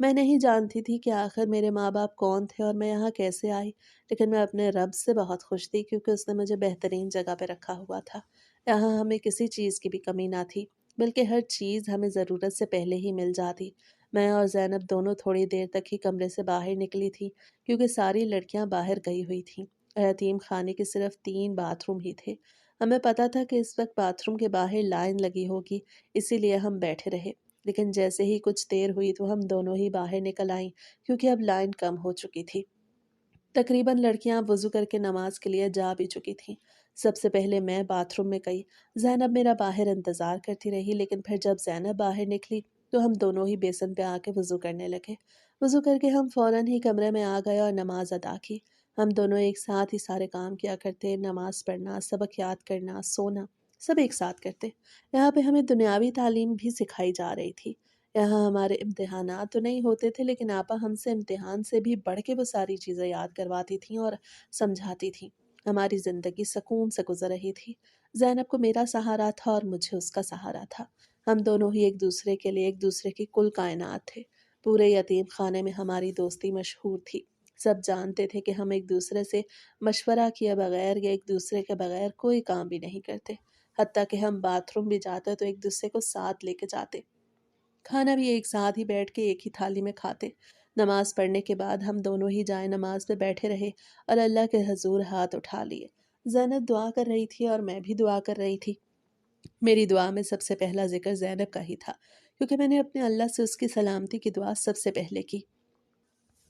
میں نہیں جانتی تھی کہ آخر میرے ماں باپ کون تھے اور میں یہاں کیسے آئی، لیکن میں اپنے رب سے بہت خوش تھی کیونکہ اس نے مجھے بہترین جگہ پہ رکھا ہوا تھا۔ یہاں ہمیں کسی چیز کی بھی کمی نہ تھی، بلکہ ہر چیز ہمیں ضرورت سے پہلے ہی مل جاتی۔ میں اور زینب دونوں تھوڑی دیر تک ہی کمرے سے باہر نکلی تھی کیونکہ ساری لڑکیاں باہر گئی ہوئی تھیں۔ یتیم خانے کے صرف 3 باتھ روم ہی تھے۔ ہمیں پتہ تھا کہ اس وقت باتھ روم کے باہر لائن لگی ہوگی، اسی لیے ہم بیٹھے رہے۔ لیکن جیسے ہی کچھ دیر ہوئی تو ہم دونوں ہی باہر نکل آئیں کیونکہ اب لائن کم ہو چکی تھی۔ تقریباً لڑکیاں وضو کر کے نماز کے لیے جا بھی چکی تھیں۔ سب سے پہلے میں باتھ روم میں گئی۔ زینب میرا باہر انتظار کرتی رہی، لیکن پھر جب زینب باہر نکلی تو ہم دونوں ہی بیسن پہ آ کے وضو کرنے لگے۔ وضو کر کے ہم فوراً ہی کمرے میں آ گئے اور نماز ادا کی۔ ہم دونوں ایک ساتھ ہی سارے کام کیا کرتے، نماز پڑھنا، سبق یاد کرنا، سونا، سب ایک ساتھ کرتے۔ یہاں پہ ہمیں دنیاوی تعلیم بھی سکھائی جا رہی تھی۔ یہاں ہمارے امتحانات تو نہیں ہوتے تھے، لیکن آپا ہم سے امتحان سے بھی بڑھ کے وہ ساری چیزیں یاد کرواتی تھیں اور سمجھاتی تھیں۔ ہماری زندگی سکون سے گزر رہی تھی۔ زینب کو میرا سہارا تھا اور مجھے اس کا سہارا تھا۔ ہم دونوں ہی ایک دوسرے کے لیے ایک دوسرے کی کل کائنات تھے۔ پورے یتیم خانے میں ہماری دوستی مشہور تھی۔ سب جانتے تھے کہ ہم ایک دوسرے سے مشورہ کیے بغیر یا ایک دوسرے کے بغیر کوئی کام بھی نہیں کرتے۔ حتیٰ کہ ہم باتھ روم بھی جاتے تو ایک دوسرے کو ساتھ لے کے جاتے۔ کھانا بھی ایک ساتھ ہی بیٹھ کے ایک ہی تھالی میں کھاتے۔ نماز پڑھنے کے بعد ہم دونوں ہی جائے نماز پہ بیٹھے رہے اور اللہ کے حضور ہاتھ اٹھا لیے۔ زینب دعا کر رہی تھی اور میں بھی دعا کر رہی تھی۔ میری دعا میں سب سے پہلا ذکر زینب کا ہی تھا، کیونکہ میں نے اپنے اللہ سے اس کی سلامتی کی دعا سب سے پہلے کی،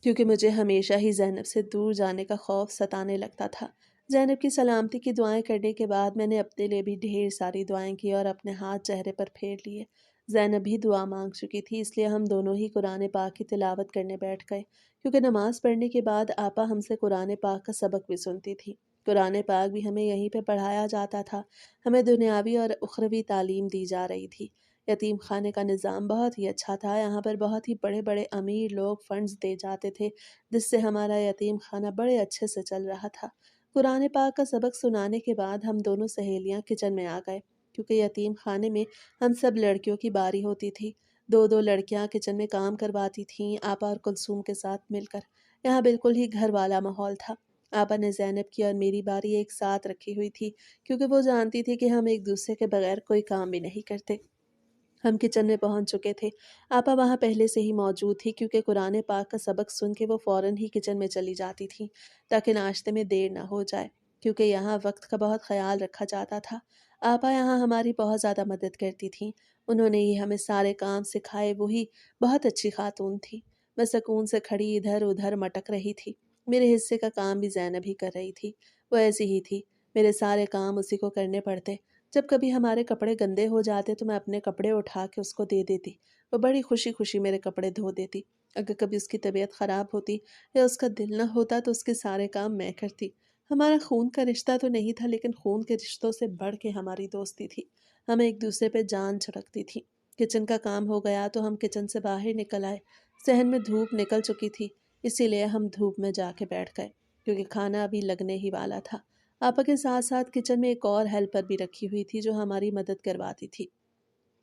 کیونکہ مجھے ہمیشہ ہی زینب سے دور جانے کا خوف ستانے لگتا تھا۔ زینب کی سلامتی کی دعائیں کرنے کے بعد میں نے اپنے لیے بھی ڈھیر ساری دعائیں کی اور اپنے ہاتھ چہرے پر پھیر لیے۔ زینب بھی دعا مانگ چکی تھی، اس لیے ہم دونوں ہی قرآن پاک کی تلاوت کرنے بیٹھ گئے، کیونکہ نماز پڑھنے کے بعد آپا ہم سے قرآن پاک کا سبق بھی سنتی تھی۔ قرآن پاک بھی ہمیں یہیں پہ پڑھایا جاتا تھا۔ ہمیں دنیاوی اور اخروی تعلیم دی جا رہی تھی۔ یتیم خانے کا نظام بہت ہی اچھا تھا۔ یہاں پر بہت ہی بڑے بڑے امیر لوگ فنڈز دے جاتے تھے، جس سے ہمارا یتیم خانہ بڑے اچھے سے چل رہا تھا۔ قرآن پاک کا سبق سنانے کے بعد ہم دونوں سہیلیاں کچن میں آ گئے، کیونکہ یتیم خانے میں ہم سب لڑکیوں کی باری ہوتی تھی۔ 2 لڑکیاں کچن میں کام کرواتی تھیں، آپا اور کلثوم کے ساتھ مل کر۔ یہاں بالکل ہی گھر والا ماحول تھا۔ آپا نے زینب کی اور میری باری ایک ساتھ رکھی ہوئی تھی، کیونکہ وہ جانتی تھی کہ ہم ایک دوسرے کے بغیر کوئی کام بھی نہیں کرتے۔ ہم کچن میں پہنچ چکے تھے۔ آپا وہاں پہلے سے ہی موجود تھی، کیونکہ قرآن پاک کا سبق سن کے وہ فوراً ہی کچن میں چلی جاتی تھی تاکہ ناشتے میں دیر نہ ہو جائے، کیونکہ یہاں وقت کا بہت خیال رکھا جاتا تھا۔ آپا یہاں ہماری بہت زیادہ مدد کرتی تھیں۔ انہوں نے ہی ہمیں سارے کام سکھائے، وہی بہت اچھی خاتون تھی۔ میں سکون سے کھڑی ادھر ادھر مٹک رہی تھی۔ میرے حصے کا کام بھی زینب ہی کر رہی تھی۔ وہ ایسی ہی تھی، میرے سارے کام اسی کو کرنے پڑتے۔ جب کبھی ہمارے کپڑے گندے ہو جاتے تو میں اپنے کپڑے اٹھا کے اس کو دے دیتی۔ وہ بڑی خوشی خوشی میرے کپڑے دھو دیتی۔ اگر کبھی اس کی طبیعت خراب ہوتی یا اس کا دل نہ ہوتا تو اس کے سارے کام میں کرتی۔ ہمارا خون کا رشتہ تو نہیں تھا، لیکن خون کے رشتوں سے بڑھ کے ہماری دوستی تھی۔ ہم ایک دوسرے پہ جان چھڑکتی تھی۔ کچن کا کام ہو گیا تو ہم کچن سے باہر نکل آئے۔ صحن میں دھوپ نکل چکی تھی، اسی لیے ہم دھوپ میں جا کے بیٹھ گئے، کیونکہ کھانا ابھی لگنے ہی والا تھا۔ آپا کے ساتھ ساتھ کچن میں ایک اور ہیلپر بھی رکھی ہوئی تھی جو ہماری مدد کرواتی تھی۔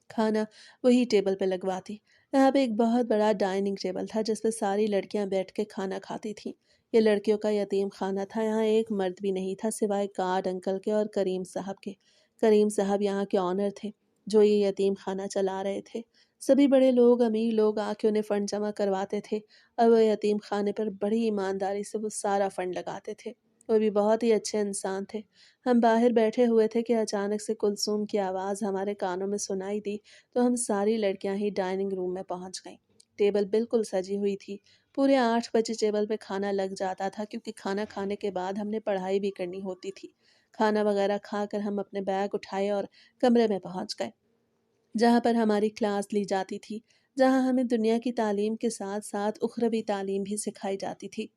کھانا وہی ٹیبل پہ لگواتی۔ یہاں پہ ایک بہت بڑا ڈائننگ ٹیبل تھا جس پہ ساری لڑکیاں بیٹھ کے کھانا کھاتی تھیں۔ یہ لڑکیوں کا یتیم خانہ تھا۔ یہاں ایک مرد بھی نہیں تھا سوائے گارڈ انکل کے اور کریم صاحب کے۔ کریم صاحب یہاں کے آنر تھے جو یہ یتیم خانہ چلا رہے تھے۔ سبھی بڑے لوگ، امیر لوگ آ کے انہیں فنڈ جمع کرواتے تھے اور وہ یتیم خانے پر بڑی ایمانداری سے وہ سارا فنڈ لگاتے تھے۔ وہ بھی بہت ہی اچھے انسان تھے۔ ہم باہر بیٹھے ہوئے تھے کہ اچانک سے کلثوم کی آواز ہمارے کانوں میں سنائی دی تو ہم ساری لڑکیاں ہی ڈائننگ روم میں پہنچ گئیں۔ ٹیبل بالکل سجی ہوئی تھی۔ پورے 8 بجے ٹیبل پہ کھانا لگ جاتا تھا، کیونکہ کھانا کھانے کے بعد ہم نے پڑھائی بھی کرنی ہوتی تھی۔ کھانا وغیرہ کھا کر ہم اپنے بیگ اٹھائے اور کمرے میں پہنچ گئے، جہاں پر ہماری کلاس لی جاتی تھی، جہاں ہمیں دنیا کی تعلیم کے ساتھ ساتھ اخروی تعلیم بھی سکھائی جاتی تھی۔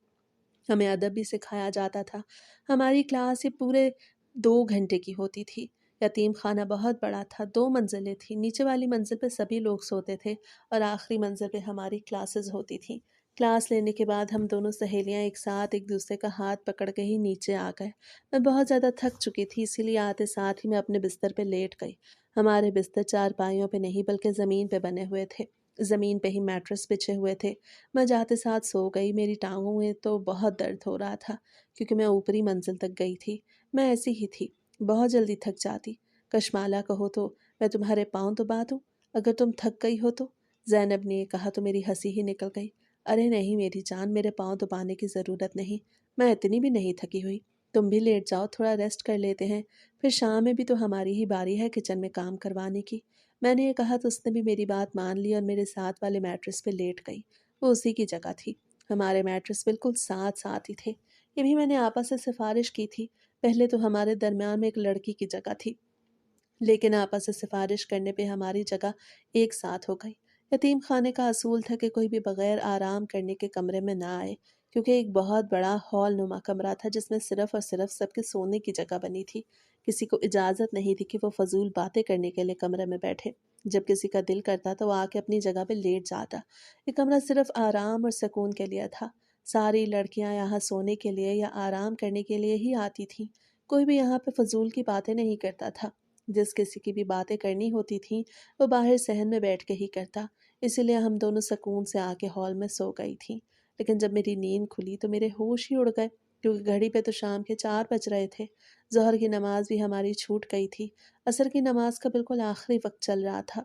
ہمیں ادب بھی سکھایا جاتا تھا۔ ہماری کلاس یہ پورے 2 گھنٹے کی ہوتی تھی۔ یتیم خانہ بہت بڑا تھا، 2 منزلیں تھیں۔ نیچے والی منزل پہ سبھی لوگ سوتے تھے اور آخری منزل پہ ہماری کلاسز ہوتی تھیں۔ کلاس لینے کے بعد ہم دونوں سہیلیاں ایک ساتھ ایک دوسرے کا ہاتھ پکڑ کے ہی نیچے آ گئے۔ میں بہت زیادہ تھک چکی تھی، اسی لیے آتے ساتھ ہی میں اپنے بستر پہ لیٹ گئی۔ ہمارے بستر چارپائیوں پہ نہیں بلکہ زمین پہ بنے ہوئے تھے۔ زمین پہ ہی میٹرس بچھے ہوئے تھے۔ میں جاتے ساتھ سو گئی۔ میری ٹانگوں میں تو بہت درد ہو رہا تھا کیونکہ میں اوپری منزل تک گئی تھی۔ میں ایسی ہی تھی، بہت جلدی تھک جاتی۔ کشمالہ کہو تو میں تمہارے پاؤں دبا دوں اگر تم تھک گئی ہو تو؟ زینب نے کہا تو میری ہنسی ہی نکل گئی۔ ارے نہیں میری جان، میرے پاؤں دبانے کی ضرورت نہیں، میں اتنی بھی نہیں تھکی ہوئی۔ تم بھی لیٹ جاؤ، تھوڑا ریسٹ کر لیتے ہیں، پھر شام میں بھی تو ہماری ہی باری ہے کچن میں کام کروانے کی۔ میں نے یہ کہا تو اس نے بھی میری بات مان لی اور میرے ساتھ والے میٹرس پہ لیٹ گئی۔ وہ اسی کی جگہ تھی، ہمارے میٹرس بالکل ساتھ ساتھ ہی تھے۔ یہ بھی میں نے آپا سے سفارش کی تھی، پہلے تو ہمارے درمیان میں ایک لڑکی کی جگہ تھی، لیکن آپا سے سفارش کرنے پہ ہماری جگہ ایک ساتھ ہو گئی۔ یتیم خانے کا اصول تھا کہ کوئی بھی بغیر آرام کرنے کے کمرے میں نہ آئے، کیونکہ ایک بہت بڑا ہال نما کمرہ تھا جس میں صرف اور صرف سب کے سونے کی جگہ بنی تھی۔ کسی کو اجازت نہیں تھی کہ وہ فضول باتیں کرنے کے لیے کمرے میں بیٹھے۔ جب کسی کا دل کرتا تو وہ آ کے اپنی جگہ پہ لیٹ جاتا۔ یہ کمرہ صرف آرام اور سکون کے لیے تھا۔ ساری لڑکیاں یہاں سونے کے لیے یا آرام کرنے کے لیے ہی آتی تھیں۔ کوئی بھی یہاں پہ فضول کی باتیں نہیں کرتا تھا۔ جس کسی کی بھی باتیں کرنی ہوتی تھیں وہ باہر صحن میں بیٹھ کے ہی کرتا۔ اسی لیے ہم دونوں سکون سے آ کے ہال میں سو گئی تھیں۔ لیکن جب میری نیند کھلی تو میرے ہوش ہی اڑ گئے، کیونکہ گھڑی پہ تو شام کے 4 بج رہے تھے۔ ظہر کی نماز بھی ہماری چھوٹ گئی تھی۔ عصر کی نماز کا بالکل آخری وقت چل رہا تھا۔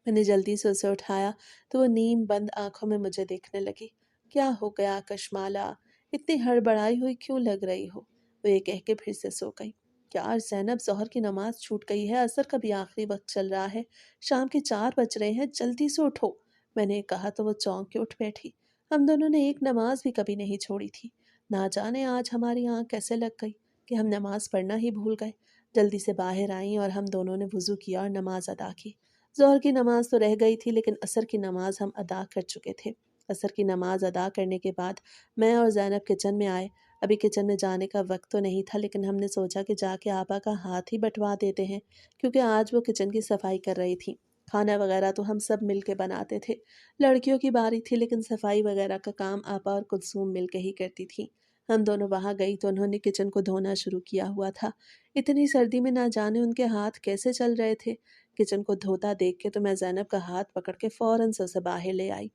میں نے جلدی سے اسے اٹھایا تو وہ نیم بند آنکھوں میں مجھے دیکھنے لگی۔ کیا ہو گیا کشمالہ؟ اتنی ہڑبڑائی ہوئی کیوں لگ رہی ہو؟ وہ یہ کہہ کے پھر سے سو گئی۔ یار زینب، ظہر کی نماز چھوٹ گئی ہے، عصر کا بھی آخری وقت چل رہا ہے، شام کے 4 بج رہے ہیں، جلدی سے اٹھو۔ میں نے کہا تو وہ چونک کے اٹھ بیٹھی۔ ہم دونوں نے ایک نماز بھی کبھی نہیں چھوڑی تھی۔ نہ جانے آج ہماری آنکھ کیسے لگ گئی کہ ہم نماز پڑھنا ہی بھول گئے۔ جلدی سے باہر آئیں اور ہم دونوں نے وضو کیا اور نماز ادا کی۔ ظہر کی نماز تو رہ گئی تھی لیکن عصر کی نماز ہم ادا کر چکے تھے۔ عصر کی نماز ادا کرنے کے بعد میں اور زینب کچن میں آئے۔ ابھی کچن میں جانے کا وقت تو نہیں تھا لیکن ہم نے سوچا کہ جا کے آپا کا ہاتھ ہی بٹوا دیتے ہیں، کیونکہ آج وہ کچن کی صفائی کر رہی تھی۔ کھانا وغیرہ تو ہم سب مل کے بناتے تھے، لڑکیوں کی باری تھی، لیکن صفائی وغیرہ کا کام آپا اور کلثوم مل کے ہی کرتی تھی۔ ہم دونوں وہاں گئی تو انہوں نے کچن کو دھونا شروع کیا ہوا تھا۔ اتنی سردی میں نہ جانے ان کے ہاتھ کیسے چل رہے تھے۔ کچن کو دھوتا دیکھ کے تو میں زینب کا ہاتھ پکڑ کے فوراً سے اسے باہر لے آئی۔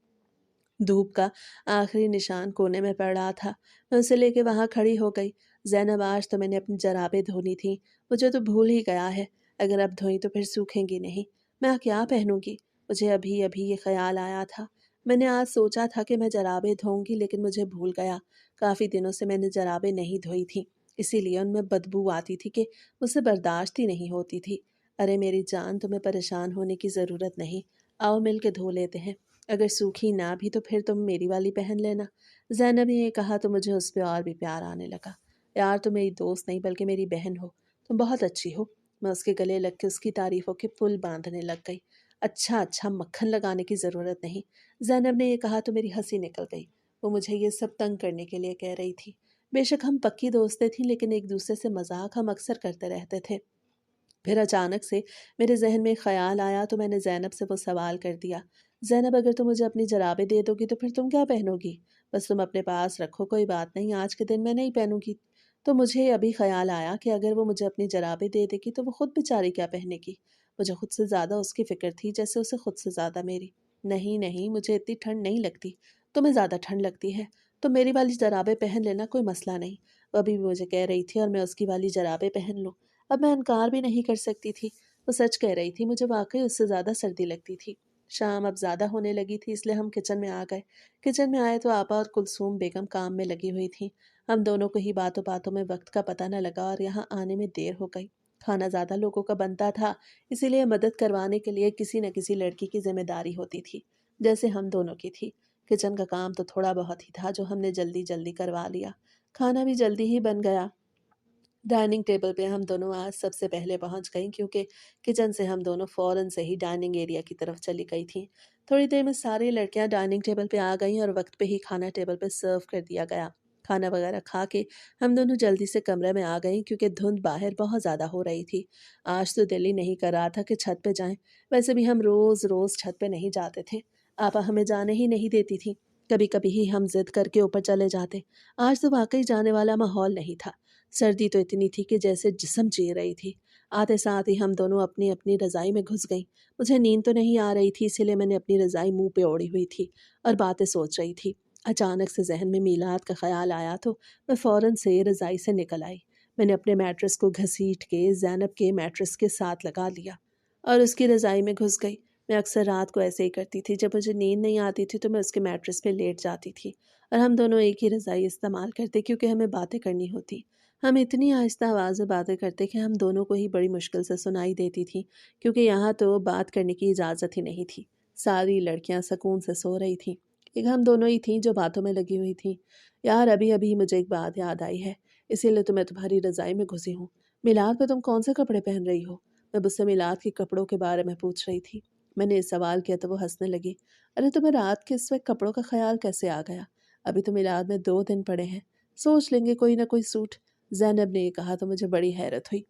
دھوپ کا آخری نشان کونے میں پڑ رہا تھا۔ میں اسے لے کے وہاں کھڑی ہو گئی۔ زینب، آج تو میں نے اپنی جرابیں دھونی تھیں، مجھے تو بھول ہی گیا ہے، اگر اب دھوئی تو پھر سوکھیں گی نہیں، میں کیا پہنوں گی؟ مجھے ابھی ابھی یہ خیال آیا تھا۔ میں نے آج سوچا تھا کہ میں جرابیں دھوؤں گی لیکن مجھے بھول گیا۔ کافی دنوں سے میں نے جرابیں نہیں دھوئی تھیں، اسی لیے ان میں بدبو آتی تھی کہ مجھ سے برداشت ہی نہیں ہوتی تھی۔ ارے میری جان، تمہیں پریشان ہونے کی ضرورت نہیں، آؤ مل کے دھو لیتے ہیں، اگر سوکھی نہ بھی تو پھر تم میری والی پہن لینا۔ زینب نے یہ کہا تو مجھے اس پہ اور بھی پیار آنے لگا۔ یار تم میری دوست نہیں بلکہ میری بہن ہو، تم بہت اچھی ہو۔ میں اس کے گلے لگ کے اس کی تعریفوں کے پل باندھنے لگ گئی۔ اچھا اچھا، مکھن لگانے کی ضرورت نہیں۔ زینب نے یہ کہا تو میری ہنسی نکل گئی۔ وہ مجھے یہ سب تنگ کرنے کے لیے کہہ رہی تھی۔ بے شک ہم پکی دوستیں تھیں لیکن ایک دوسرے سے مذاق ہم اکثر کرتے رہتے تھے۔ پھر اچانک سے میرے ذہن میں ایک خیال آیا تو میں نے زینب سے وہ سوال کر دیا، زینب اگر تم مجھے اپنی جرابیں دے دو گی تو پھر تم کیا پہنو گی؟ بس تم اپنے پاس رکھو، کوئی بات نہیں، آج کے دن میں نہیں پہنوں گی۔ تو مجھے ابھی خیال آیا کہ اگر وہ مجھے اپنی جرابیں دے دے گی تو وہ خود بیچاری کیا پہنے گی؟ مجھے خود سے زیادہ اس کی فکر تھی جیسے اسے خود سے زیادہ میری۔ نہیں نہیں، مجھے اتنی ٹھنڈ نہیں لگتی، تمہیں زیادہ ٹھنڈ لگتی ہے، تو میری والی جرابیں پہن لینا، کوئی مسئلہ نہیں۔ وہ ابھی بھی مجھے کہہ رہی تھی اور میں اس کی والی جرابیں پہن لوں۔ اب میں انکار بھی نہیں کر سکتی تھی، وہ سچ کہہ رہی تھی، مجھے واقعی اس سے زیادہ سردی لگتی تھی۔ شام اب زیادہ ہونے لگی تھی اس لیے ہم کچن میں آ گئے۔ کچن میں آئے تو آپا اور کلثوم بیگم کام میں لگی ہوئی تھیں۔ ہم دونوں کو ہی باتوں باتوں میں وقت کا پتہ نہ لگا اور یہاں آنے میں دیر ہو گئی۔ کھانا زیادہ لوگوں کا بنتا تھا، اسی لیے مدد کروانے کے لیے کسی نہ کسی لڑکی کی ذمہ داری ہوتی تھی، جیسے ہم دونوں کی تھی۔ کچن کا کام تو تھوڑا بہت ہی تھا جو ہم نے جلدی جلدی کروا لیا۔ کھانا بھی جلدی ہی بن گیا۔ ڈائننگ ٹیبل پہ ہم دونوں آج سب سے پہلے پہنچ گئیں کیونکہ کچن سے ہم دونوں فوراً سے ہی ڈائننگ ایریا کی طرف چلی گئی تھیں۔ تھوڑی دیر میں ساری لڑکیاں ڈائننگ ٹیبل پہ آ گئیں اور وقت پہ ہی کھانا ٹیبل پہ سرو کر دیا گیا۔ کھانا وغیرہ کھا کے ہم دونوں جلدی سے کمرے میں آ گئیں کیونکہ دھند باہر بہت زیادہ ہو رہی تھی۔ آج تو دل ہی نہیں کر رہا تھا کہ چھت پہ جائیں، ویسے بھی ہم روز روز چھت پہ نہیں جاتے تھے، آپا ہمیں جانے ہی نہیں دیتی تھی، کبھی کبھی ہی ہم ضد کر کے اوپر چلے جاتے۔ آج تو واقعی جانے والا ماحول نہیں تھا۔ سردی تو اتنی تھی کہ جیسے جسم چیر رہی تھی۔ آتے ساتھ ہی ہم دونوں اپنی اپنی رضائی میں گھس گئیں۔ مجھے نیند تو نہیں آ رہی تھی، اسی لیے میں نے اپنی رضائی منہ پہ اوڑھی ہوئی تھی اور باتیں سوچ رہی تھی۔ اچانک سے ذہن میں میلاد کا خیال آیا تو میں فوراً سے رضائی سے نکل آئی۔ میں نے اپنے میٹرس کو گھسیٹ کے زینب کے میٹرس کے ساتھ لگا لیا اور اس کی رضائی میں گھس گئی۔ میں اکثر رات کو ایسے ہی کرتی تھی، جب مجھے نیند نہیں آتی تھی تو میں اس کے میٹرس پہ لیٹ جاتی تھی اور ہم دونوں ایک ہی رضائی استعمال کرتے کیونکہ ہمیں باتیں کرنی ہوتی۔ ہم اتنی آہستہ آواز میں باتیں کرتے کہ ہم دونوں کو ہی بڑی مشکل سے سنائی دیتی تھی، کیونکہ یہاں تو بات کرنے کی اجازت ہی نہیں تھی۔ ساری لڑکیاں سکون سے سو رہی تھیں، ایک ہم دونوں ہی تھیں جو باتوں میں لگی ہوئی تھیں۔ یار ابھی ابھی مجھے ایک بات یاد آئی ہے، اسی لیے تو میں تمہاری رضائی میں گھسی ہوں۔ میلاد پہ تم کون سے کپڑے پہن رہی ہو؟ میں مجھ سے میلاد کے کپڑوں کے بارے میں پوچھ رہی تھی۔ میں نے اس سوال کیا تو وہ ہنسنے لگی۔ ارے تمہیں رات کے اس وقت کپڑوں کا خیال کیسے آ گیا؟ ابھی تو میلاد میں 2 دن پڑے ہیں، سوچ لیں گے کوئی نہ کوئی سوٹ۔ زینب نے یہ کہا تو مجھے بڑی حیرت ہوئی،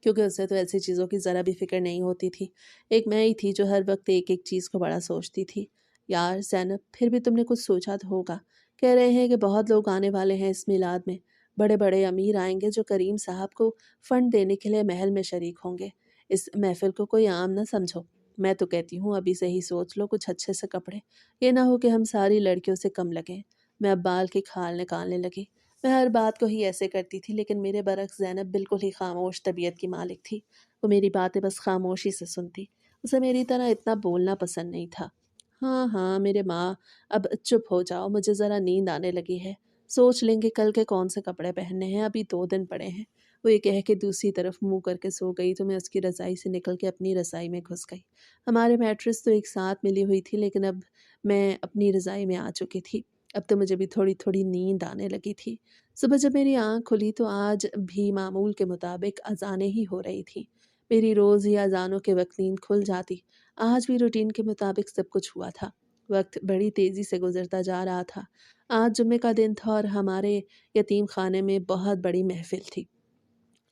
کیونکہ اسے تو ایسی چیزوں کی ذرا بھی فکر نہیں ہوتی تھی۔ ایک میں ہی تھی جو ہر وقت ایک ایک چیز کو بڑا سوچتی تھی۔ یار زینب، پھر بھی تم نے کچھ سوچا تو ہوگا۔ کہہ رہے ہیں کہ بہت لوگ آنے والے ہیں اس میلاد میں، بڑے بڑے امیر آئیں گے جو کریم صاحب کو فنڈ دینے کے لیے محل میں شریک ہوں گے۔ اس محفل کو کوئی عام نہ سمجھو۔ میں تو کہتی ہوں ابھی سے ہی سوچ لو کچھ اچھے سے کپڑے، یہ نہ ہو کہ ہم ساری لڑکیوں سے کم لگیں۔ میں اب بال کی کھال نکالنے لگی۔ میں ہر بات کو ہی ایسے کرتی تھی، لیکن میرے برعکس زینب بالکل ہی خاموش طبیعت کی مالک تھی۔ وہ میری باتیں بس خاموشی سے سنتی، اسے میری طرح اتنا بولنا پسند نہیں تھا۔ ہاں ہاں میرے ماں، اب چپ ہو جاؤ، مجھے ذرا نیند آنے لگی ہے۔ سوچ لیں گے کل کے کون سے کپڑے پہننے ہیں، ابھی 2 دن پڑے ہیں۔ وہ یہ کہہ کے دوسری طرف منہ کر کے سو گئی تو میں اس کی رضائی سے نکل کے اپنی رضائی میں گھس گئی۔ ہمارے میٹرس تو ایک ساتھ ملی ہوئی تھی، لیکن اب میں اپنی رضائی میں آ چکی تھی۔ اب تو مجھے بھی تھوڑی تھوڑی نیند آنے لگی تھی۔ صبح جب میری آنکھ کھلی تو آج بھی معمول کے مطابق اذانیں ہی ہو رہی تھیں۔ میری روز ہی اذانوں کے وقت نیند کھل جاتی، آج بھی روٹین کے مطابق سب کچھ ہوا تھا۔ وقت بڑی تیزی سے گزرتا جا رہا تھا۔ آج جمعے کا دن تھا اور ہمارے یتیم خانے میں بہت بڑی محفل تھی۔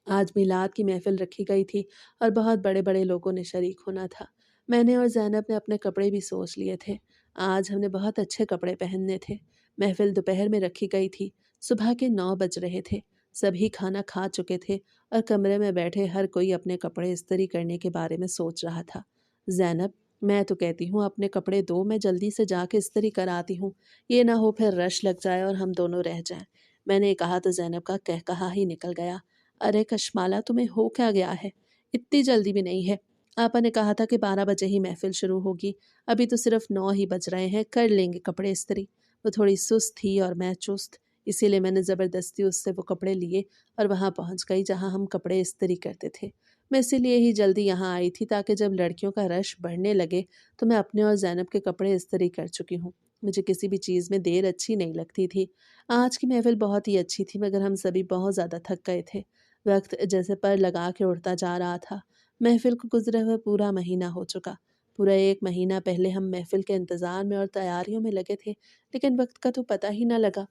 آج میلاد کی محفل رکھی گئی تھی اور بہت بڑے بڑے لوگوں نے شریک ہونا تھا۔ میں نے اور زینب نے اپنے کپڑے بھی سوچ لیے تھے۔ آج ہم نے بہت اچھے کپڑے پہننے تھے۔ محفل دوپہر میں رکھی گئی تھی، صبح کے 9 بج رہے تھے۔ سبھی کھانا کھا چکے تھے اور کمرے میں بیٹھے ہر کوئی اپنے کپڑے استری کرنے کے بارے میں سوچ رہا تھا۔ زینب، میں تو کہتی ہوں اپنے کپڑے دو، میں جلدی سے جا کے استری کراتی ہوں، یہ نہ ہو پھر رش لگ جائے اور ہم دونوں رہ جائیں۔ میں نے کہا تو زینب کا کہا ہی نکل گیا۔ ارے کشمالا، تمہیں ہو کیا گیا ہے؟ اتنی جلدی بھی نہیں ہے۔ آپا نے کہا تھا کہ 12 بجے ہی محفل شروع ہوگی، ابھی تو صرف 9 ہی بج رہے ہیں، کر لیں گے کپڑے استری۔ وہ تھوڑی سست تھی اور میں چست، اسی لیے میں نے زبردستی اس سے وہ کپڑے لیے اور وہاں پہنچ گئی جہاں ہم کپڑے استری کرتے تھے۔ میں اسی لیے ہی جلدی یہاں آئی تھی تاکہ جب لڑکیوں کا رش بڑھنے لگے تو میں اپنے اور زینب کے کپڑے استری کر چکی ہوں۔ مجھے کسی بھی چیز میں دیر اچھی نہیں لگتی تھی۔ آج کی محفل بہت ہی اچھی تھی، مگر ہم سبھی بہت زیادہ تھک گئے تھے۔ وقت جیسے پر لگا کے اڑتا جا رہا تھا۔ محفل کو گزرے ہوئے پورا مہینہ ہو چکا۔ پورا 1 مہینہ پہلے ہم محفل کے انتظار میں اور تیاریوں میں لگے تھے، لیکن وقت کا تو پتہ ہی نہ لگا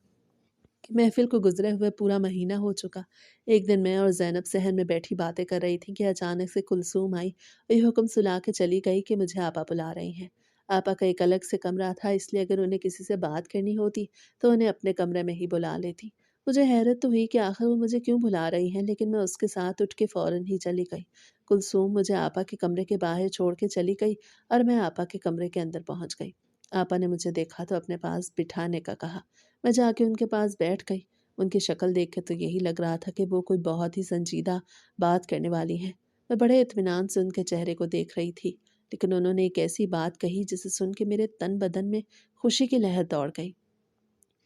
کہ محفل کو گزرے ہوئے پورا مہینہ ہو چکا۔ ایک دن میں اور زینب صحن میں بیٹھی باتیں کر رہی تھی کہ اچانک سے کلثوم آئی اور یہ حکم سلا کے چلی گئی کہ مجھے آپا بلا رہی ہیں۔ آپا کا ایک الگ سے کمرہ تھا، اس لیے اگر انہیں کسی سے بات کرنی ہوتی تو انہیں اپنے کمرے میں ہی بلا لیتی۔ مجھے حیرت تو ہوئی کہ آخر وہ مجھے کیوں بلا رہی ہیں، لیکن میں اس کے ساتھ اٹھ کے فوراً ہی چلی گئی۔ کلثوم مجھے آپا کے کمرے کے باہر چھوڑ کے چلی گئی اور میں آپا کے کمرے کے اندر پہنچ گئی۔ آپا نے مجھے دیکھا تو اپنے پاس بٹھانے کا کہا۔ میں جا کے ان کے پاس بیٹھ گئی۔ ان کی شکل دیکھ کے تو یہی لگ رہا تھا کہ وہ کوئی بہت ہی سنجیدہ بات کرنے والی ہیں۔ میں بڑے اطمینان سے ان کے چہرے کو دیکھ رہی تھی، لیکن انہوں نے ایک ایسی بات کہی جسے سن کے میرے تن بدن میں خوشی کی لہر دوڑ گئی۔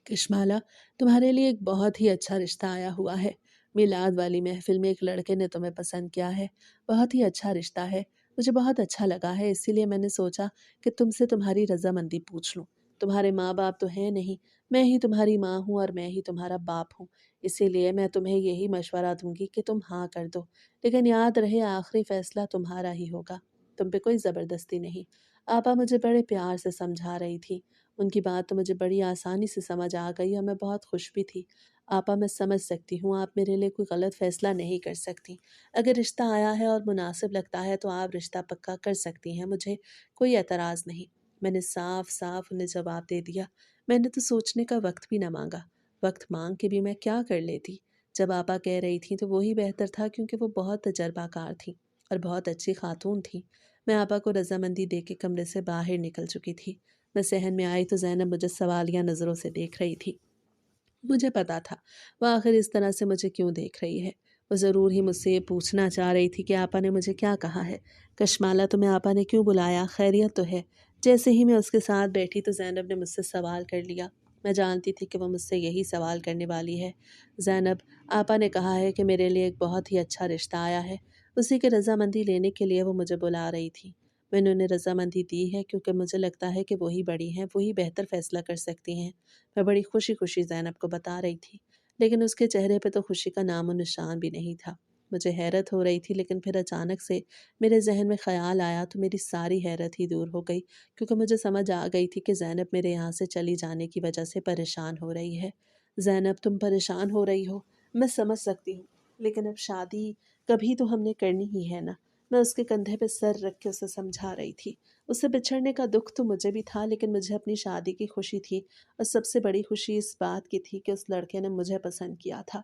کشمالا، تمہارے لیے ایک بہت ہی اچھا رشتہ آیا ہوا ہے۔ میلاد والی محفل میں ایک لڑکے نے تمہیں پسند کیا ہے، بہت ہی اچھا رشتہ ہے۔ مجھے بہت اچھا لگا ہے، اسی لیے میں نے سوچا کہ تم سے تمہاری رضامندی پوچھ لوں۔ تمہارے ماں باپ تو ہیں نہیں، میں ہی تمہاری ماں ہوں اور میں ہی تمہارا باپ ہوں، اسی لیے میں تمہیں یہی مشورہ دوں گی کہ تم ہاں کر دو، لیکن یاد رہے آخری فیصلہ تمہارا ہی ہوگا، تم پہ کوئی زبردستی نہیں۔ آپا مجھے بڑے پیار سے سمجھا رہی تھی، ان کی بات تو مجھے بڑی آسانی سے سمجھ آ گئی اور میں بہت خوش بھی تھی۔ آپا میں سمجھ سکتی ہوں آپ میرے لیے کوئی غلط فیصلہ نہیں کر سکتی، اگر رشتہ آیا ہے اور مناسب لگتا ہے تو آپ رشتہ پکا کر سکتی ہیں، مجھے کوئی اعتراض نہیں۔ میں نے صاف صاف انہیں جواب دے دیا۔ میں نے تو سوچنے کا وقت بھی نہ مانگا، وقت مانگ کے بھی میں کیا کر لیتی۔ جب آپا کہہ رہی تھیں تو وہی بہتر تھا، کیونکہ وہ بہت تجربہ کار تھیں اور بہت اچھی خاتون تھیں۔ میں آپا کو رضامندی دے کے کمرے سے باہر نکل چکی تھی۔ میں صحن میں آئی تو زینب مجھے سوالیہ نظروں سے دیکھ رہی تھی۔ مجھے پتا تھا وہ آخر اس طرح سے مجھے کیوں دیکھ رہی ہے۔ وہ ضرور ہی مجھ سے یہ پوچھنا چاہ رہی تھی کہ آپا نے مجھے کیا کہا ہے، کشمالا تمہیں آپا نے کیوں بلایا، خیریت تو ہے؟ جیسے ہی میں اس کے ساتھ بیٹھی تو زینب نے مجھ سے سوال کر لیا۔ میں جانتی تھی کہ وہ مجھ سے یہی سوال کرنے والی ہے۔ زینب، آپا نے کہا ہے کہ میرے لیے ایک بہت ہی اچھا رشتہ آیا ہے، اسی کی رضامندی لینے کے لیے وہ مجھے بلا رہی تھی۔ میں نے انہیں رضامندی دی ہے کیونکہ مجھے لگتا ہے کہ وہی بڑی ہیں، وہی بہتر فیصلہ کر سکتی ہیں۔ میں بڑی خوشی خوشی زینب کو بتا رہی تھی، لیکن اس کے چہرے پہ تو خوشی کا نام و نشان بھی نہیں تھا۔ مجھے حیرت ہو رہی تھی، لیکن پھر اچانک سے میرے ذہن میں خیال آیا تو میری ساری حیرت ہی دور ہو گئی، کیونکہ مجھے سمجھ آ گئی تھی کہ زینب میرے یہاں سے چلی جانے کی وجہ سے پریشان ہو رہی ہے۔ زینب، تم پریشان ہو رہی ہو، میں سمجھ سکتی ہوں، لیکن اب شادی کبھی تو ہم نے کرنی ہی ہے نا۔ میں اس کے کندھے پہ سر رکھ کے اسے سمجھا رہی تھی۔ اس سے بچھڑنے کا دکھ تو مجھے بھی تھا، لیکن مجھے اپنی شادی کی خوشی تھی، اور سب سے بڑی خوشی اس بات کی تھی کہ اس لڑکے نے مجھے پسند کیا تھا۔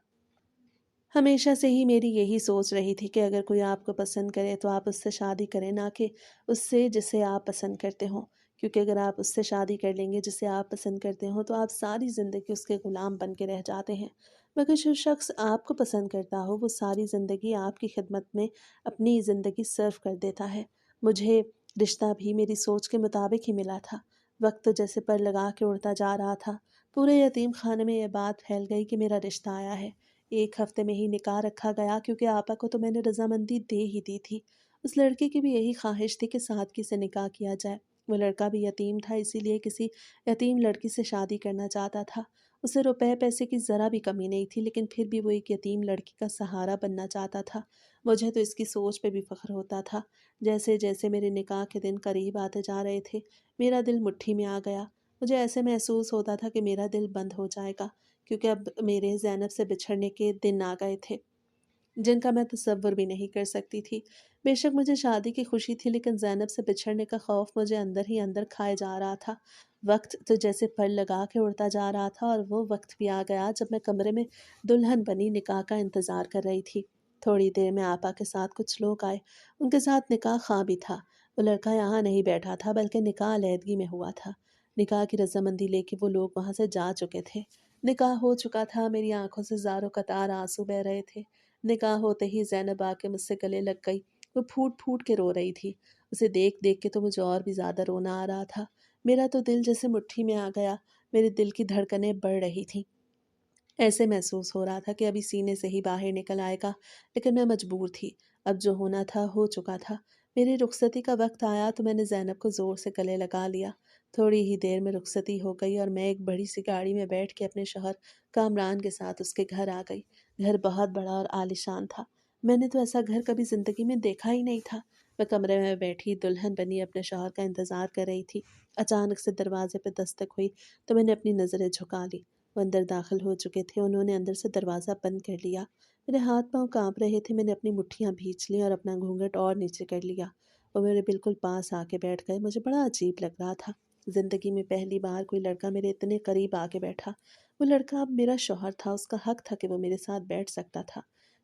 ہمیشہ سے ہی میری یہی سوچ رہی تھی کہ اگر کوئی آپ کو پسند کرے تو آپ اس سے شادی کریں، نہ کہ اس سے جسے آپ پسند کرتے ہوں، کیونکہ اگر آپ اس سے شادی کر لیں گے جسے آپ پسند کرتے ہوں تو آپ ساری زندگی اس کے غلام بن کے رہ جاتے ہیں، مگر جو شخص آپ کو پسند کرتا ہو وہ ساری زندگی آپ کی خدمت میں اپنی زندگی صرف کر دیتا ہے۔ مجھے رشتہ بھی میری سوچ کے مطابق ہی ملا تھا۔ وقت تو جیسے پر لگا کے اڑتا جا رہا تھا۔ پورے یتیم خانے میں یہ بات پھیل گئی کہ میرا رشتہ آیا ہے۔ ایک ہفتے میں ہی نکاح رکھا گیا، کیونکہ آپا کو تو میں نے رضامندی دے ہی دی تھی۔ اس لڑکے کی بھی یہی خواہش تھی کہ سادگی سے نکاح کیا جائے۔ وہ لڑکا بھی یتیم تھا، اسی لیے کسی یتیم لڑکی سے شادی کرنا چاہتا تھا۔ اسے روپے پیسے کی ذرا بھی کمی نہیں تھی، لیکن پھر بھی وہ ایک یتیم لڑکی کا سہارا بننا چاہتا تھا۔ مجھے تو اس کی سوچ پہ بھی فخر ہوتا تھا۔ جیسے جیسے میرے نکاح کے دن قریب آتے جا رہے تھے، میرا دل مٹھی میں آ گیا۔ مجھے ایسے محسوس ہوتا تھا کہ میرا دل بند ہو جائے گا، کیونکہ اب میرے زینب سے بچھڑنے کے دن آ گئے تھے، جن کا میں تصور بھی نہیں کر سکتی تھی۔ بے شک مجھے شادی کی خوشی تھی، لیکن زینب سے بچھڑنے کا خوف مجھے اندر ہی اندر کھائے جا رہا تھا۔ وقت تو جیسے پر لگا کے اڑتا جا رہا تھا، اور وہ وقت بھی آ گیا جب میں کمرے میں دلہن بنی نکاح کا انتظار کر رہی تھی۔ تھوڑی دیر میں آپا کے ساتھ کچھ لوگ آئے، ان کے ساتھ نکاح خواہ بھی تھا۔ وہ لڑکا یہاں نہیں بیٹھا تھا، بلکہ نکاح علیحدگی میں ہوا تھا۔ نکاح کی رضامندی لے کے وہ لوگ وہاں سے جا چکے تھے۔ نکاح ہو چکا تھا، میری آنکھوں سے زاروں قطار آنسو بہ رہے تھے۔ نکاح ہوتے ہی زینب آ کے مجھ سے گلے لگ گئی۔ وہ پھوٹ پھوٹ کے رو رہی تھی۔ اسے دیکھ دیکھ کے تو مجھے اور بھی زیادہ رونا آ رہا تھا۔ میرا تو دل جیسے مٹھی میں آ گیا، میرے دل کی دھڑکنیں بڑھ رہی تھیں۔ ایسے محسوس ہو رہا تھا کہ ابھی سینے سے ہی باہر نکل آئے گا، لیکن میں مجبور تھی۔ اب جو ہونا تھا ہو چکا تھا۔ میری رخصتی کا وقت آیا تو میں نے زینب کو زور سے گلے لگا لیا۔ تھوڑی ہی دیر میں رخصتی ہو گئی اور میں ایک بڑی سی گاڑی میں بیٹھ کے اپنے شوہر کامران کے ساتھ اس کے گھر آ گئی۔ گھر بہت بڑا اور عالیشان تھا۔ میں نے تو ایسا گھر کبھی زندگی میں دیکھا ہی نہیں تھا۔ میں کمرے میں بیٹھی دلہن بنی اپنے شوہر کا انتظار کر رہی تھی۔ اچانک سے دروازے پہ دستک ہوئی تو میں نے اپنی نظریں جھکا لی۔ وہ اندر داخل ہو چکے تھے، انہوں نے اندر سے دروازہ بند کر لیا۔ میرے ہاتھ پاؤں کانپ رہے تھے، میں نے اپنی مٹھیاں بھینچ لیں اور اپنا گھونگھٹ اور نیچے کر لیا۔ وہ میرے بالکل پاس آ کے بیٹھ گئے۔ مجھے بڑا عجیب لگ رہا تھا۔ زندگی میں پہلی بار کوئی لڑکا میرے اتنے قریب آ کے بیٹھا۔ وہ لڑکا اب میرا شوہر تھا، اس کا حق تھا کہ وہ میرے ساتھ بیٹھ سکتا تھا۔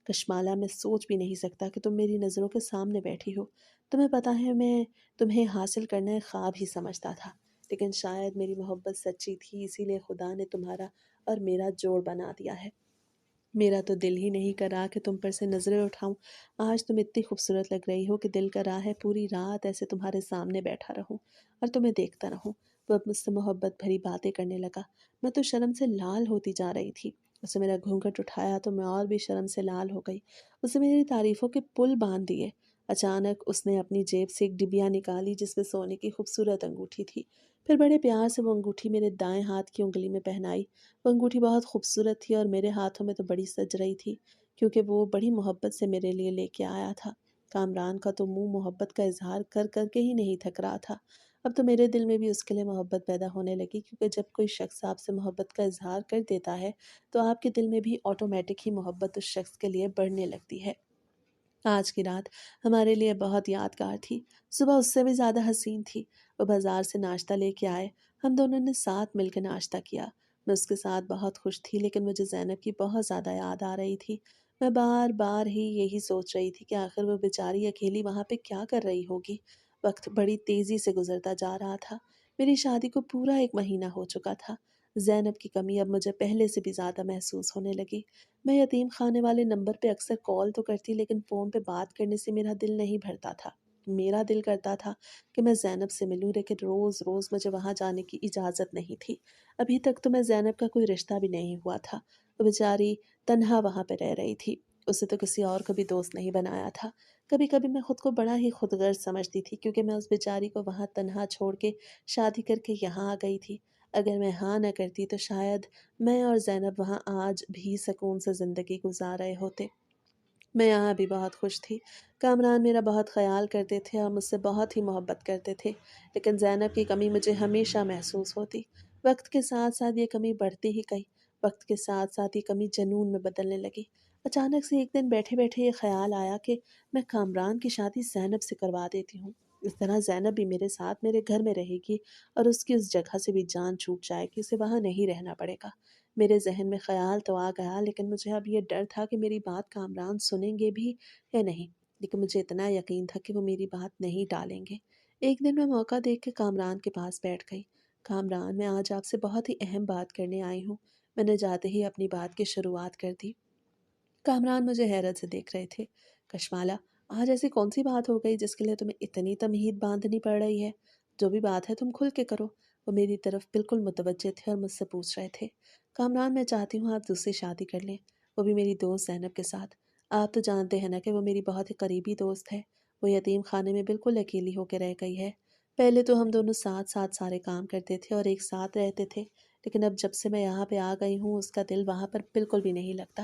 کشمالا، میں سوچ بھی نہیں سکتا کہ تم میری نظروں کے سامنے بیٹھی ہو۔ تمہیں پتہ ہے میں تمہیں حاصل کرنا ایک خواب ہی سمجھتا تھا، لیکن شاید میری محبت سچی تھی، اسی لیے خدا نے تمہارا اور میرا جوڑ بنا دیا ہے۔ میرا تو دل ہی نہیں کر رہا کہ تم پر سے نظریں اٹھاؤں۔ آج تم اتنی خوبصورت لگ رہی ہو کہ دل کر رہا ہے پوری رات ایسے تمہارے سامنے بیٹھا رہوں اور تمہیں دیکھتا رہوں۔ وہ اب مجھ سے محبت بھری باتیں کرنے لگا۔ میں تو شرم سے لال ہوتی جا رہی تھی۔ اسے میرا گھونگھٹ اٹھایا تو میں اور بھی شرم سے لال ہو گئی۔ اسے میری تعریفوں کے پل باندھ دیے۔ اچانک اس نے اپنی جیب سے ایک ڈبیا نکالی جس میں سونے کی خوبصورت انگوٹھی تھی۔ پھر بڑے پیار سے وہ انگوٹھی میرے دائیں ہاتھ کی انگلی میں پہنائی۔ وہ انگوٹھی بہت خوبصورت تھی اور میرے ہاتھوں میں تو بڑی سج رہی تھی، کیونکہ وہ بڑی محبت سے میرے لیے لے کے آیا تھا۔ کامران کا تو منہ محبت کا اظہار کر کر کے ہی نہیں تھک رہا تھا۔ اب تو میرے دل میں بھی اس کے لیے محبت پیدا ہونے لگی، کیونکہ جب کوئی شخص آپ سے محبت کا اظہار کر دیتا ہے تو آپ کے دل میں بھی آٹومیٹک ہی محبت اس شخص کے لیے بڑھنے لگتی ہے۔ آج کی رات ہمارے لیے بہت یادگار تھی۔ صبح اس سے بھی زیادہ حسین تھی۔ وہ بازار سے ناشتہ لے کے آئے۔ ہم دونوں نے ساتھ مل کے ناشتہ کیا۔ میں اس کے ساتھ بہت خوش تھی، لیکن مجھے زینب کی بہت زیادہ یاد آ رہی تھی۔ میں بار بار ہی یہی سوچ رہی تھی کہ آخر وہ بیچاری اکیلی وہاں پہ کیا کر رہی ہوگی۔ وقت بڑی تیزی سے گزرتا جا رہا تھا۔ میری شادی کو پورا 1 مہینہ ہو چکا تھا۔ زینب کی کمی اب مجھے پہلے سے بھی زیادہ محسوس ہونے لگی۔ میں یتیم خانے والے نمبر پہ اکثر کال تو کرتی، لیکن فون پہ بات کرنے سے میرا دل نہیں بھرتا تھا۔ میرا دل کرتا تھا کہ میں زینب سے ملوں، لیکن روز روز مجھے وہاں جانے کی اجازت نہیں تھی۔ ابھی تک تو میں زینب کا کوئی رشتہ بھی نہیں ہوا تھا۔ وہ بیچاری تنہا وہاں پہ رہ رہی تھی۔ اسے تو کسی اور کو بھی دوست نہیں بنایا تھا۔ کبھی کبھی میں خود کو بڑا ہی خود غرض سمجھتی تھی، کیونکہ میں اس بیچاری کو وہاں تنہا چھوڑ کے شادی کر کے یہاں آ گئی تھی۔ اگر میں ہاں نہ کرتی تو شاید میں اور زینب وہاں آج بھی سکون سے زندگی گزار رہے ہوتے۔ میں یہاں بھی بہت خوش تھی۔ کامران میرا بہت خیال کرتے تھے اور مجھ سے بہت ہی محبت کرتے تھے، لیکن زینب کی کمی مجھے ہمیشہ محسوس ہوتی۔ وقت کے ساتھ ساتھ یہ کمی بڑھتی ہی گئی۔ وقت کے ساتھ ساتھ یہ کمی جنون میں بدلنے لگی۔ اچانک سے ایک دن بیٹھے بیٹھے یہ خیال آیا کہ میں کامران کی شادی زینب سے کروا دیتی ہوں۔ اس طرح زینب بھی میرے ساتھ میرے گھر میں رہے گی، اور اس کی اس جگہ سے بھی جان چھوٹ جائے گی، اسے وہاں نہیں رہنا پڑے گا۔ میرے ذہن میں خیال تو آ گیا، لیکن مجھے اب یہ ڈر تھا کہ میری بات کامران سنیں گے بھی یا نہیں۔ لیکن مجھے اتنا یقین تھا کہ وہ میری بات نہیں ٹالیں گے۔ ایک دن میں موقع دیکھ کے کامران کے پاس بیٹھ گئی۔ کامران، میں آج آپ سے بہت ہی اہم بات کرنے آئی ہوں۔ میں نے جاتے ہی اپنی بات کی شروعات کر دی۔ کامران مجھے حیرت سے دیکھ رہے تھے۔ کشمالا، آج ایسی کون سی بات ہو گئی جس کے لیے تمہیں اتنی تمہید باندھنی پڑ رہی ہے؟ جو بھی بات ہے تم کھل کے کرو۔ وہ میری طرف بالکل متوجہ تھے اور مجھ سے پوچھ رہے تھے۔ کامران، میں چاہتی ہوں آپ دوسری شادی کر لیں، وہ بھی میری دوست زینب کے ساتھ۔ آپ تو جانتے ہیں نا کہ وہ میری بہت ہی قریبی دوست ہے۔ وہ یتیم خانے میں بالکل اکیلی ہو کے رہ گئی ہے۔ پہلے تو ہم دونوں ساتھ ساتھ سارے کام کرتے تھے اور ایک ساتھ رہتے تھے، لیکن اب جب سے میں یہاں پہ آ گئی ہوں، اس کا دل وہاں پر بالکل بھی نہیں لگتا۔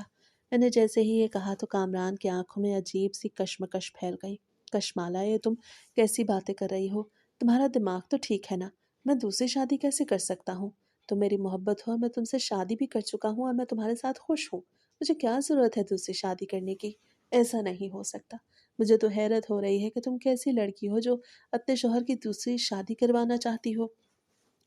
میں نے جیسے ہی یہ کہا تو کامران کی آنکھوں میں عجیب سی کشمکش پھیل گئی۔ کشمالا، یہ تم کیسی باتیں کر رہی ہو؟ تمہارا دماغ تو ٹھیک ہے نا؟ میں دوسری شادی کیسے کر سکتا ہوں؟ تم میری محبت ہو اور میں تم سے شادی بھی کر چکا ہوں اور میں تمہارے ساتھ خوش ہوں۔ مجھے کیا ضرورت ہے دوسری شادی کرنے کی؟ ایسا نہیں ہو سکتا۔ مجھے تو حیرت ہو رہی ہے کہ تم کیسی لڑکی ہو جو اپنے شوہر کی دوسری شادی کروانا چاہتی ہو۔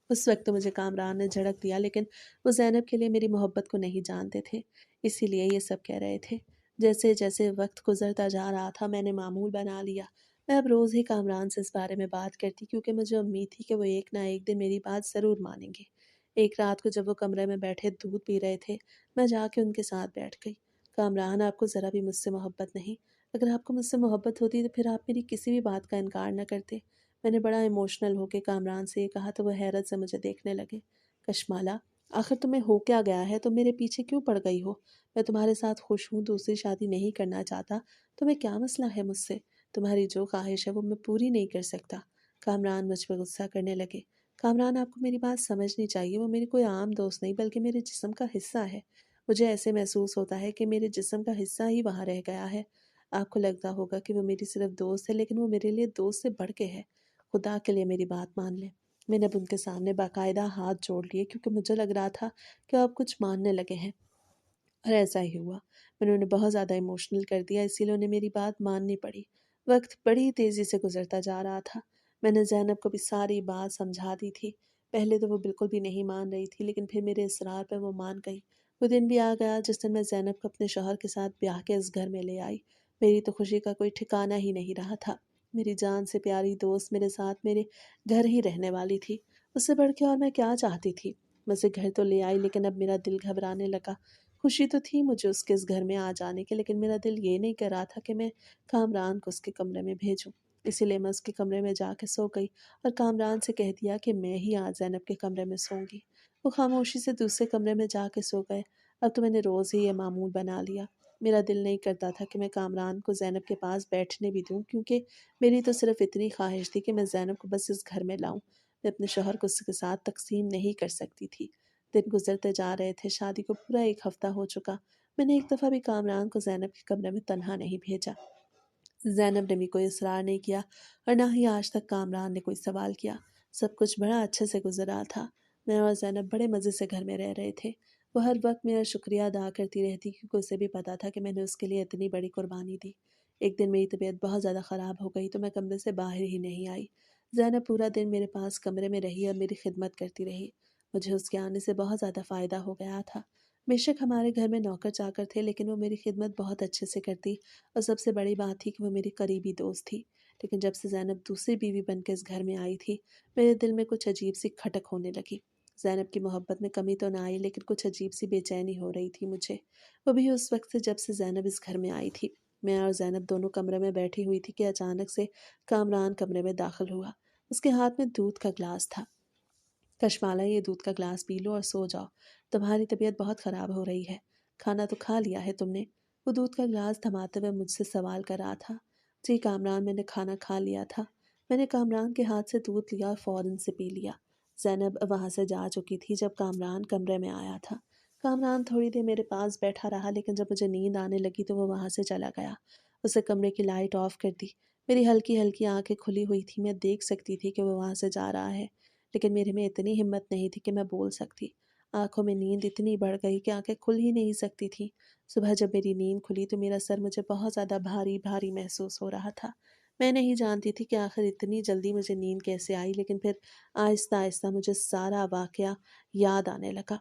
اس وقت تو مجھے کامران نے جھڑک دیا، لیکن وہ زینب کے لیے میری محبت کو نہیں جانتے تھے، اسی لیے یہ سب کہہ رہے تھے۔ جیسے جیسے وقت گزرتا جا رہا تھا، میں نے معمول بنا لیا۔ میں اب روز ہی کامران سے اس بارے میں بات کرتی، کیونکہ مجھے امید تھی کہ وہ ایک نہ ایک دن میری بات ضرور مانیں گے۔ ایک رات کو جب وہ کمرے میں بیٹھے دودھ پی رہے تھے، میں جا کے ان کے ساتھ بیٹھ گئی۔ کامران، آپ کو ذرا بھی مجھ سے محبت نہیں؟ اگر آپ کو مجھ سے محبت ہوتی تو پھر آپ میری کسی بھی بات کا انکار نہ کرتے۔ میں نے بڑا ایموشنل ہو کے کامران سے یہ کہا تو وہ حیرت سے مجھے دیکھنے لگے۔ کشمالا، آخر تمہیں ہو کیا گیا ہے؟ تم میرے پیچھے کیوں پڑ گئی ہو؟ میں تمہارے ساتھ خوش ہوں، دوسری شادی نہیں کرنا چاہتا۔ تمہیں کیا مسئلہ ہے مجھ سے؟ تمہاری جو خواہش ہے وہ میں پوری نہیں کر سکتا۔ کامران مجھ پہ غصہ کرنے لگے۔ کامران، آپ کو میری بات سمجھنی چاہیے، وہ میری کوئی عام دوست نہیں بلکہ میرے جسم کا حصہ ہے۔ مجھے ایسے محسوس ہوتا ہے کہ میرے جسم کا حصہ ہی وہاں رہ گیا ہے۔ آپ کو لگتا ہوگا کہ وہ میری صرف دوست ہے، لیکن وہ میرے لیے دوست سے بڑھ کے ہے۔ خدا کے لیے میری بات مان لیں۔ میں نے اب ان کے سامنے باقاعدہ ہاتھ جوڑ لیے، کیونکہ مجھے لگ رہا تھا کہ آپ کچھ ماننے لگے ہیں، اور ایسا ہی ہوا۔ میں نے انہیں بہت زیادہ ایموشنل کر دیا، اسی لیے انہیں میری بات ماننی پڑی۔ وقت بڑی تیزی سے گزرتا جا رہا تھا۔ میں نے زینب کو بھی ساری بات سمجھا دی تھی۔ پہلے تو وہ بالکل بھی نہیں مان رہی تھی، لیکن پھر میرے اصرار پہ وہ مان گئی۔ وہ دن بھی آ گیا جس دن میں زینب کو اپنے شوہر کے ساتھ بیاہ کے اس گھر میں لے آئی۔ میری تو خوشی کا کوئی ٹھکانہ ہی نہیں رہا تھا۔ میری جان سے پیاری دوست میرے ساتھ میرے گھر ہی رہنے والی تھی۔ اس سے بڑھ کے اور میں کیا چاہتی تھی؟ میں اسے گھر تو لے آئی، لیکن اب میرا دل گھبرانے لگا۔ خوشی تو تھی مجھے اس کے اس گھر میں آ جانے کی، لیکن میرا دل یہ نہیں کر رہا تھا کہ میں کامران کو اس کے کمرے میں بھیجوں۔ اسی لیے میں اس کے کمرے میں جا کے سو گئی اور کامران سے کہہ دیا کہ میں ہی آج زینب کے کمرے میں سوں گی۔ وہ خاموشی سے دوسرے کمرے میں جا کے سو گئے۔ اب تو میں نے روز ہی یہ معمول بنا لیا۔ میرا دل نہیں کرتا تھا کہ میں کامران کو زینب کے پاس بیٹھنے بھی دوں، کیونکہ میری تو صرف اتنی خواہش تھی کہ میں زینب کو بس اس گھر میں لاؤں۔ میں اپنے شوہر کو اس کے ساتھ تقسیم نہیں کر سکتی تھی۔ دن گزرتے جا رہے تھے، شادی کو پورا 1 ہفتہ ہو چکا۔ میں نے ایک دفعہ بھی کامران کو زینب کے کمرے میں تنہا نہیں بھیجا۔ زینب نے بھی کوئی اصرار نہیں کیا، اور نہ ہی آج تک کامران نے کوئی سوال کیا۔ سب کچھ بڑا اچھے سے گزر رہا تھا۔ میں اور زینب بڑے مزے سے گھر میں رہ رہے تھے۔ وہ ہر وقت میرا شکریہ ادا کرتی رہتی، کیونکہ اسے بھی پتا تھا کہ میں نے اس کے لیے اتنی بڑی قربانی دی۔ ایک دن میری طبیعت بہت زیادہ خراب ہو گئی تو میں کمرے سے باہر ہی نہیں آئی۔ زینب پورا دن میرے پاس کمرے میں رہی اور میری خدمت کرتی رہی۔ مجھے اس کے آنے سے بہت زیادہ فائدہ ہو گیا تھا۔ بے شک ہمارے گھر میں نوکر چاکر تھے، لیکن وہ میری خدمت بہت اچھے سے کرتی، اور سب سے بڑی بات تھی کہ وہ میری قریبی دوست تھی۔ لیکن جب سے زینب دوسری بیوی بن کے اس گھر میں آئی تھی، میرے دل میں کچھ عجیب سی کھٹک ہونے لگی۔ زینب کی محبت میں کمی تو نہ آئی، لیکن کچھ عجیب سی بے چینی ہو رہی تھی مجھے، وہ بھی اس وقت سے جب سے زینب اس گھر میں آئی تھی۔ میں اور زینب دونوں کمرے میں بیٹھی ہوئی تھی کہ اچانک سے کامران کمرے میں داخل ہوا۔ اس کے ہاتھ میں دودھ کا گلاس تھا۔ کشمالا، یہ دودھ کا گلاس پی لو اور سو جاؤ، تمہاری طبیعت بہت خراب ہو رہی ہے۔ کھانا تو کھا لیا ہے تم نے؟ وہ دودھ کا گلاس تھماتے ہوئے مجھ سے سوال کر رہا تھا۔ جی کامران، میں نے کھانا کھا لیا تھا۔ میں نے کامران کے ہاتھ سے دودھ لیا اور فوراً سے پی لیا۔ زینب وہاں سے جا چکی تھی جب کامران کمرے میں آیا تھا۔ کامران تھوڑی دیر میرے پاس بیٹھا رہا، لیکن جب مجھے نیند آنے لگی تو وہ وہاں سے چلا گیا۔ اسے کمرے کی لائٹ آف کر دی۔ میری ہلکی ہلکی آنکھیں کھلی ہوئی تھی، میں دیکھ سکتی تھی کہ وہ وہاں سے جا رہا ہے، لیکن میرے میں اتنی ہمت نہیں تھی کہ میں بول سکتی۔ آنکھوں میں نیند اتنی بڑھ گئی کہ آنکھیں کھل ہی نہیں سکتی تھی۔ صبح جب میری نیند کھلی تو میرا سر مجھے بہت زیادہ بھاری بھاری محسوس ہو رہا تھا۔ میں نہیں جانتی تھی کہ آخر اتنی جلدی مجھے نیند کیسے آئی، لیکن پھر آہستہ آہستہ مجھے سارا واقعہ یاد آنے لگا۔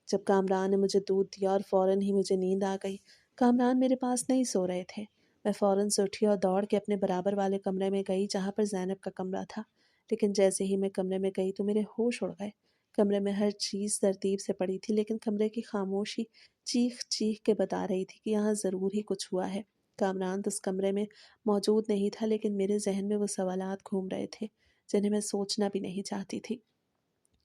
جب کامران نے مجھے دودھ دیا اور فوراً ہی مجھے نیند آ گئی۔ کامران میرے پاس نہیں سو رہے تھے۔ میں فوراً سے اٹھی اور دوڑ کے اپنے برابر والے کمرے میں گئی جہاں پر زینب کا کمرہ تھا، لیکن جیسے ہی میں کمرے میں گئی تو میرے ہوش اڑ گئے۔ کمرے میں ہر چیز ترتیب سے پڑی تھی، لیکن کمرے کی خاموشی چیخ چیخ کے بتا رہی تھی کہ یہاں ضرور ہی کچھ ہوا ہے۔ کامران تو اس کمرے میں موجود نہیں تھا، لیکن میرے ذہن میں وہ سوالات گھوم رہے تھے جنہیں میں سوچنا بھی نہیں چاہتی تھی۔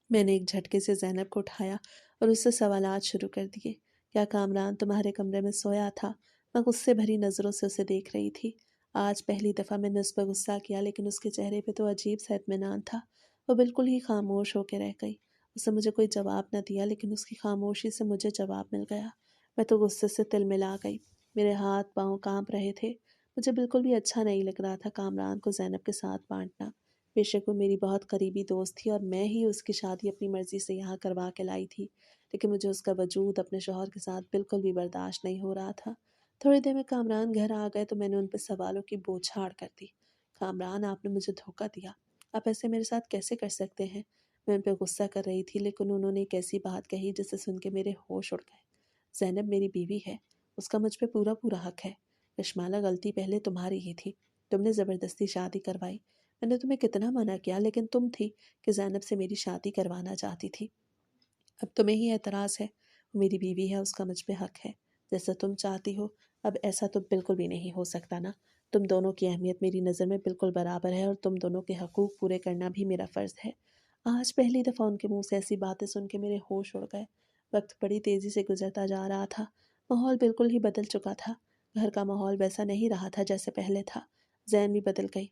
میں نے ایک جھٹکے سے زینب کو اٹھایا اور اس سے سوالات شروع کر دیے۔ کیا کامران تمہارے کمرے میں سویا تھا؟ میں غصے بھری نظروں سے اسے دیکھ رہی تھی۔ آج پہلی دفعہ میں نے اس پر غصہ کیا، لیکن اس کے چہرے پہ تو عجیب سا اطمینان تھا۔ وہ بالکل ہی خاموش ہو کے رہ گئی۔ اس نے مجھے کوئی جواب نہ دیا، لیکن اس کی خاموشی سے مجھے جواب مل گیا۔ میں تو غصے سے تل ملا گئی۔ میرے ہاتھ پاؤں کانپ رہے تھے۔ مجھے بالکل بھی اچھا نہیں لگ رہا تھا کامران کو زینب کے ساتھ بانٹنا۔ بے شک وہ میری بہت قریبی دوست تھی اور میں ہی اس کی شادی اپنی مرضی سے یہاں کروا کے لائی تھی، لیکن مجھے اس کا وجود اپنے شوہر کے ساتھ بالکل بھی برداشت نہیں ہو رہا تھا۔ تھوڑی دیر میں کامران گھر آ گئے تو میں نے ان پہ سوالوں کی بوچھاڑ کر دی۔ کامران، آپ نے مجھے دھوکہ دیا، آپ ایسے میرے ساتھ کیسے کر سکتے ہیں؟ میں ان پہ غصہ کر رہی تھی، لیکن انہوں نے ایک ایسی بات کہی جسے سن کے میرے ہوش اڑ گئے۔ زینب میری بیوی ہے، اس کا مجھ پہ پورا پورا حق ہے۔ کشمالہ، غلطی پہلے تمہاری ہی تھی، تم نے زبردستی شادی کروائی۔ میں نے تمہیں کتنا منع کیا، لیکن تم تھی کہ زینب سے میری شادی کروانا چاہتی تھی۔ اب تمہیں ہی اعتراض ہے؟ وہ میری بیوی ہے، اس کا مجھ پہ حق ہے، جیسا تم چاہتی ہو۔ اب ایسا تو بالکل بھی نہیں ہو سکتا نا۔ تم دونوں کی اہمیت میری نظر میں بالکل برابر ہے، اور تم دونوں کے حقوق پورے کرنا بھی میرا فرض ہے۔ آج پہلی دفعہ ان کے منہ سے ایسی باتیں سن کے میرے ہوش اڑ گئے۔ وقت بڑی تیزی سے گزرتا جا رہا تھا، ماحول بالکل ہی بدل چکا تھا۔ گھر کا ماحول ویسا نہیں رہا تھا جیسے پہلے تھا۔ زین بھی بدل گئی۔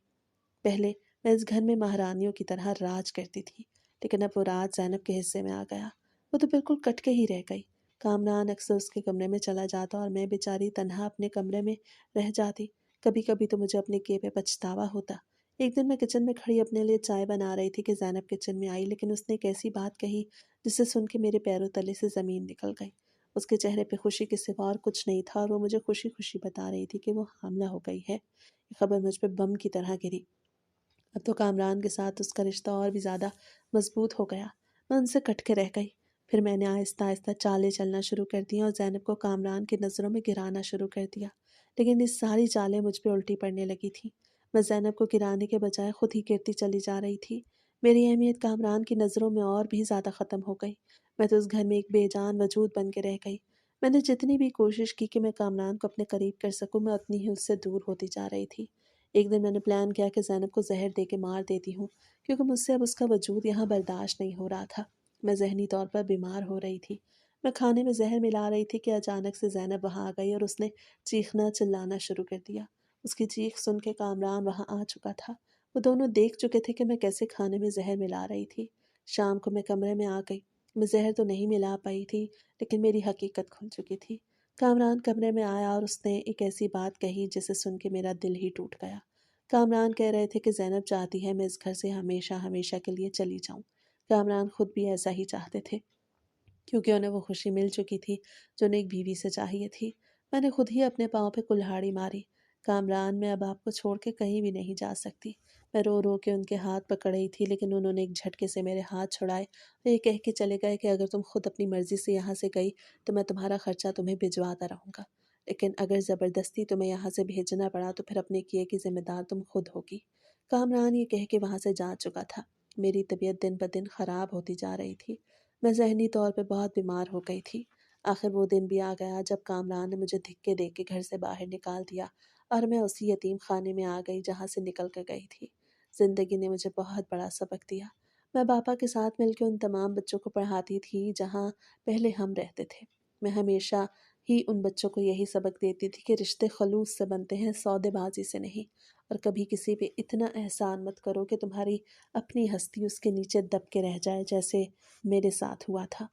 پہلے میں اس گھر میں مہارانیوں کی طرح راج کرتی تھی، لیکن اب وہ راج زینب کے حصے میں آ گیا۔ وہ تو بالکل کٹ کے ہی رہ گئی۔ کامران اکثر اس کے کمرے میں چلا جاتا اور میں بیچاری تنہا اپنے کمرے میں رہ جاتی۔ کبھی کبھی تو مجھے اپنے کیے پہ پچھتاوا ہوتا۔ ایک دن میں کچن میں کھڑی اپنے لیے چائے بنا رہی تھی کہ زینب کچن میں آئی، لیکن اس نے ایک ایسی بات کہی جسے سن کے میرے پیروں تلے سے زمین نکل گئی۔ اس کے چہرے پہ خوشی کے سوا اور کچھ نہیں تھا، اور وہ مجھے خوشی خوشی بتا رہی تھی کہ وہ حاملہ ہو گئی ہے۔ یہ خبر مجھ پہ بم کی طرح گری۔ اب تو کامران کے ساتھ اس کا رشتہ اور بھی زیادہ مضبوط ہو گیا۔ میں ان سے کٹ کے رہ گئی۔ پھر میں نے آہستہ آہستہ چالیں چلنا شروع کر دیں اور زینب کو کامران کی نظروں میں گرانا شروع کر دیا، لیکن یہ ساری چالیں مجھ پہ الٹی پڑنے لگی تھیں۔ میں زینب کو گرانے کے بجائے خود ہی گرتی چلی جا رہی تھی۔ میری اہمیت کامران کی نظروں میں اور بھی زیادہ ختم ہو گئی۔ میں تو اس گھر میں ایک بے جان وجود بن کے رہ گئی۔ میں نے جتنی بھی کوشش کی کہ میں کامران کو اپنے قریب کر سکوں، میں اتنی ہی اس سے دور ہوتی جا رہی تھی۔ ایک دن میں نے پلان کیا کہ زینب کو زہر دے کے مار دیتی ہوں، کیونکہ مجھ سے اب اس کا وجود یہاں برداشت نہیں ہو رہا تھا۔ میں ذہنی طور پر بیمار ہو رہی تھی۔ میں کھانے میں زہر ملا رہی تھی کہ اچانک سے زینب وہاں آ گئی اور اس نے چیخنا چلانا شروع کر دیا۔ اس کی چیخ سن کے کامران وہاں آ چکا تھا۔ وہ دونوں دیکھ چکے تھے کہ میں کیسے کھانے میں زہر ملا رہی تھی۔ شام کو میں کمرے میں آ گئی۔ میں زہر تو نہیں ملا پائی تھی، لیکن میری حقیقت کھل چکی تھی۔ کامران کمرے میں آیا اور اس نے ایک ایسی بات کہی جسے سن کے میرا دل ہی ٹوٹ گیا۔ کامران کہہ رہے تھے کہ زینب چاہتی ہے میں اس گھر سے ہمیشہ ہمیشہ کے لیے چلی جاؤں۔ کامران خود بھی ایسا ہی چاہتے تھے، کیونکہ انہیں وہ خوشی مل چکی تھی جو انہیں ایک بیوی سے چاہیے تھی۔ میں نے خود ہی اپنے پاؤں پہ کلہاڑی ماری۔ کامران میں اب آپ کو چھوڑ کے کہیں بھی نہیں جا سکتی۔ میں رو رو کے ان کے ہاتھ پکڑ رہی تھی، لیکن انہوں نے ایک جھٹکے سے میرے ہاتھ چھڑائے اور یہ کہہ کے چلے گئے کہ اگر تم خود اپنی مرضی سے یہاں سے گئی تو میں تمہارا خرچہ تمہیں بھجواتا رہوں گا، لیکن اگر زبردستی تمہیں یہاں سے بھیجنا پڑا تو پھر اپنے کیے کی ذمہ دار تم خود ہوگی۔ کامران یہ کہہ کے وہاں سے جا چکا تھا۔ میری طبیعت دن بدن خراب ہوتی جا رہی تھی۔ میں ذہنی طور پہ بہت بیمار ہو گئی تھی۔ آخر وہ دن بھی آ گیا جب کامران نے مجھے دھکے دے کے گھر سے باہر نکال دیا اور میں اسی یتیم خانے میں آ گئی جہاں سے نکل کر گئی تھی۔ زندگی نے مجھے بہت بڑا سبق دیا۔ میں باپا کے ساتھ مل کے ان تمام بچوں کو پڑھاتی تھی جہاں پہلے ہم رہتے تھے۔ میں ہمیشہ ہی ان بچوں کو یہی سبق دیتی تھی کہ رشتے خلوص سے بنتے ہیں، سودے بازی سے نہیں، اور کبھی کسی پہ اتنا احسان مت کرو کہ تمہاری اپنی ہستی اس کے نیچے دب کے رہ جائے، جیسے میرے ساتھ ہوا تھا۔